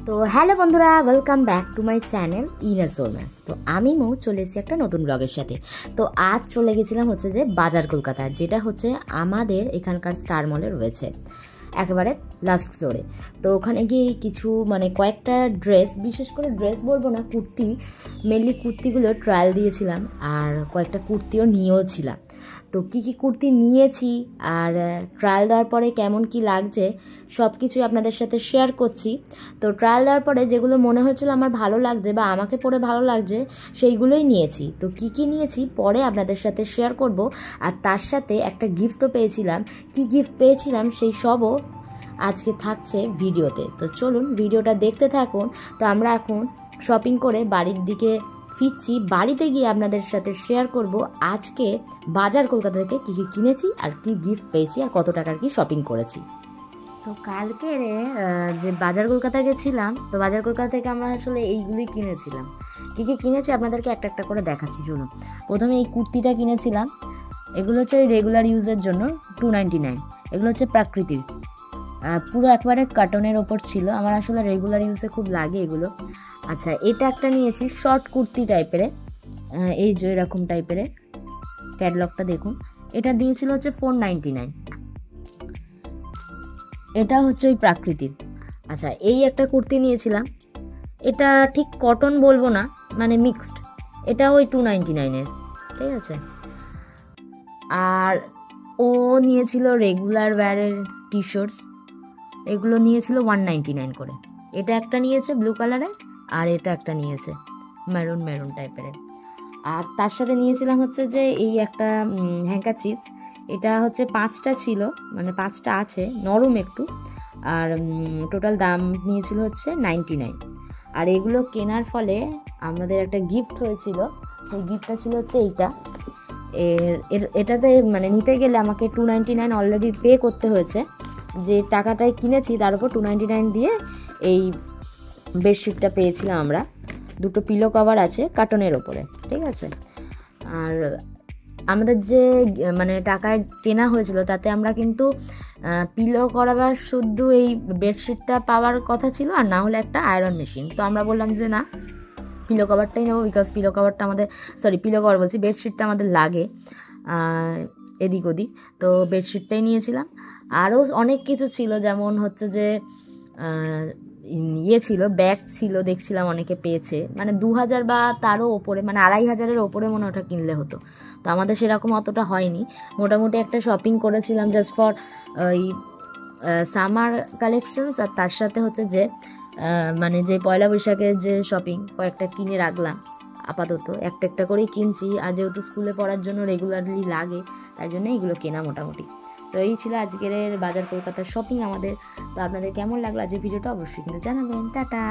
তো হ্যালো বন্ধুরা, welcome back to my channel ইনাস সোলম্যাস। তো আমি মৌ চলে এসেছি একটা নতুন ব্লগের সাথে। তো আজ চলে গেছিলাম হচ্ছে যে বাজার কলকাতা, যেটা হচ্ছে আমাদের এখানকার স্টার মলে রয়েছে একেবারে লাস্ট ফ্লোরে। তো ওখানে গিয়ে কিছু কয়েকটা ড্রেস, বিশেষ করে ড্রেস বলবো না, কুর্তি, মেনলি কুর্তিগুলো ট্রায়াল দিয়েছিলাম আর কয়েকটা কুর্তিও নিয়েও ছিলাম। তো কী কী কুর্তি নিয়েছি আর ট্রায়াল দেওয়ার পরে কেমন কি লাগছে সব কিছুই আপনাদের সাথে শেয়ার করছি। তো ট্রায়াল দেওয়ার পরে যেগুলো মনে হয়েছিল আমার ভালো লাগছে বা আমাকে পরে ভালো লাগছে সেইগুলোই নিয়েছি। তো কী কী নিয়েছি পরে আপনাদের সাথে শেয়ার করব। আর তার সাথে একটা গিফটও পেয়েছিলাম। কি গিফট পেয়েছিলাম সেই সবও আজকে থাকছে ভিডিওতে। তো চলুন ভিডিওটা দেখতে থাকুন। তো আমরা এখন শপিং করে বাড়ির দিকে ফিরছি। বাড়িতে গিয়ে আপনাদের সাথে শেয়ার করব আজকে বাজার কলকাতা থেকে কী কী কিনেছি আর কি গিফট পেয়েছি আর কত টাকার কি শপিং করেছি। তো কালকে যে বাজার কলকাতা গেছিলাম, তো বাজার কলকাতা থেকে আমরা আসলে এইগুলোই কিনেছিলাম। কী কী কিনেছি আপনাদেরকে একটা একটা করে দেখাচ্ছি। শুনুন, প্রথমে এই কুর্তিটা কিনেছিলাম। এগুলো হচ্ছে রেগুলার ইউজের জন্য 299। এগুলো হচ্ছে প্রাকৃতির, পুরো একবারে কাটনের ওপর ছিল। আমার আসলে রেগুলার ইউজে খুব লাগে এগুলো। আচ্ছা, এটা একটা নিয়েছি শর্ট কুর্তি টাইপের, এই যে এরকম টাইপের, ক্যাটলগটা দেখুন। এটা দিয়েছিল হচ্ছে 499। এটা হচ্ছে ওই প্রাকৃতিক। আচ্ছা, এই একটা কুর্তি নিয়েছিলাম। এটা ঠিক কটন বলবো না, মিক্সড। এটা ওই 299-এর, ঠিক আছে। আর ও নিয়েছিল রেগুলার ওয়্যারের টি শার্টস, এগুলো নিয়েছিল 199 করে। এটা একটা নিয়েছে ব্লু কালারের, আর এটা একটা নিয়েছে মেরুন টাইপের। আর তার সাথে নিয়েছিলাম হচ্ছে যে এই একটা হ্যাঙ্কাচিফ। এটা হচ্ছে 5টা ছিল, 5টা আছে, নরম একটু। আর টোটাল দাম নিয়েছিল হচ্ছে 99। আর এগুলো কেনার ফলে আমাদের একটা গিফট হয়েছিল। সেই গিফটটা ছিল হচ্ছে এইটা। এটাতে নিতে গেলে আমাকে 299 অলরেডি পে করতে হয়েছে। যে টাকাটায় কিনেছি তার উপর 299 দিয়ে এই বেডশিটটা পেয়েছিলাম আমরা। দুটো পিলো কভার আছে কার্টনের ওপরে, ঠিক আছে। আর আমাদের যে টাকায় কেনা হয়েছিল তাতে আমরা কিন্তু পিলো করাবার শুদ্ধ এই বেডশিটটা পাওয়ার কথা ছিল, আর না হলে একটা আয়রন মেশিন। তো আমরা বললাম যে না, পিলো কভারটাই নেবো, বিকজ পিলো কভারটা আমাদের, পিলো কভার বলছি, বেডশিটটা আমাদের লাগে এদিক ওদিক। তো বেডশিটটাই নিয়েছিলাম। আরও অনেক কিছু ছিল, যেমন হচ্ছে যে ছিল, ব্যাগ ছিল, দেখছিলাম অনেকে পেয়েছে 2000 বা তারও ওপরে, 2500-এর ওপরে মনে ওটা কিনলে হতো। তো আমাদের সেরকম অতটা হয়নি। মোটামুটি একটা শপিং করেছিলাম জাস্ট ফর ওই সামার কালেকশনস। আর তার সাথে হচ্ছে যে যে পয়লা বৈশাখের যে শপিং কয়েকটা কিনে রাখলাম। আপাতত একটা একটা করেই কিনছি, আর যেহেতু স্কুলে পড়ার জন্য রেগুলারলি লাগে, তাই জন্য এগুলো কেনা মোটামুটি। তো এই ছিল আজকের বাজার কলকাতার শপিং আমাদের। তো আপনাদের কেমন লাগলো আজকের ভিডিওটা অবশ্যই কিন্তু জানাবেন। টাটা।